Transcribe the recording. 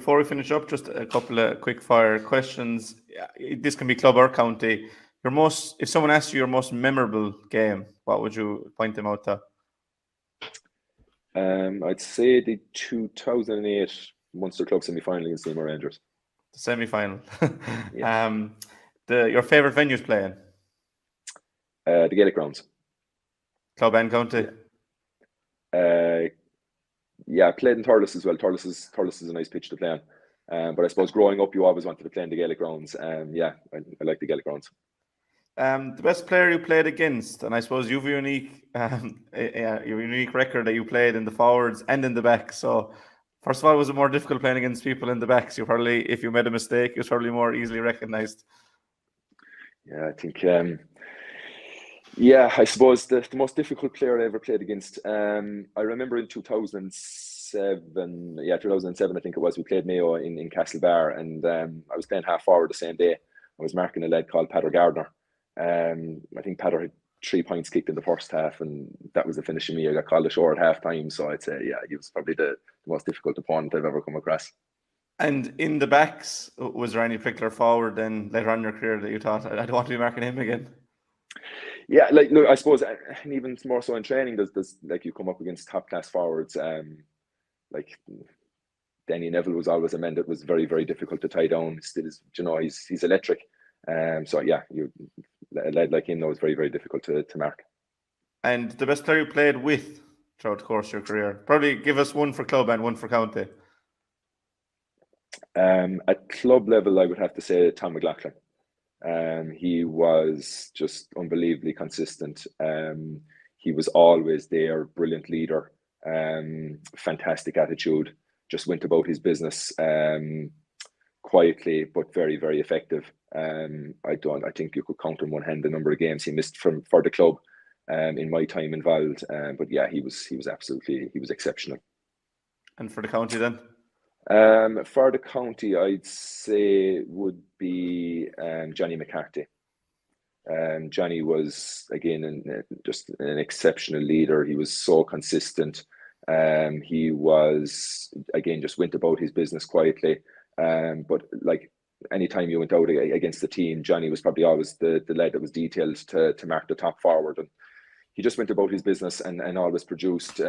before we finish up, just a couple of quick fire questions. This can be club or county. If someone asked you your most memorable game, what would you point them out to? I'd say the 2008 Munster Club semi-final against Limerick Rangers. The semi-final. Yeah. Your favourite venues playing? The Gaelic Grounds. Club and county? Yeah, I played in Thurles as well. Thurles is a nice pitch to play on. But I suppose growing up, you always wanted to play in the Gaelic Grounds. Yeah, I like the Gaelic Grounds. The best player you played against, and I suppose you've your unique record that you played in the forwards and in the back. So, first of all, was it more difficult playing against people in the backs? You probably, if you made a mistake, it was probably more easily recognised. Yeah, I think. Yeah, I suppose the most difficult player I ever played against. I remember in 2007. Yeah, 2007. I think it was. We played Mayo in Castlebar, and I was playing half forward the same day. I was marking a lad called Patter Gardner. I think Patter had 3 points kicked in the first half, and that was the finish of me. I got called ashore at half time, so I'd say, yeah, he was probably the most difficult opponent I've ever come across. And in the backs, was there any particular forward then later on in your career that you thought, I don't want to be marking him again? Yeah, like, look, I suppose, and even more so in training, there's like, you come up against top class forwards. Like Danny Neville was always a man that was very, very difficult to tie down. Still is, he's electric. So yeah, a lad like him, that was very, very difficult to mark. And the best player you played with throughout the course of your career? Probably give us one for club and one for county. At club level, I would have to say Tom McLaughlin. He was just unbelievably consistent. He was always there, brilliant leader, fantastic attitude, just went about his business quietly, but very, very effective. I think you could count on one hand the number of games he missed for the club in my time involved. But yeah, he was exceptional. And for the county then? For the county, I'd say would be Johnny McCarthy. Johnny was, again, just an exceptional leader. He was so consistent. He was, again, just went about his business quietly. But like anytime you went out against the team, Johnny was probably always the lad that was detailed to mark the top forward. And he just went about his business and always produced.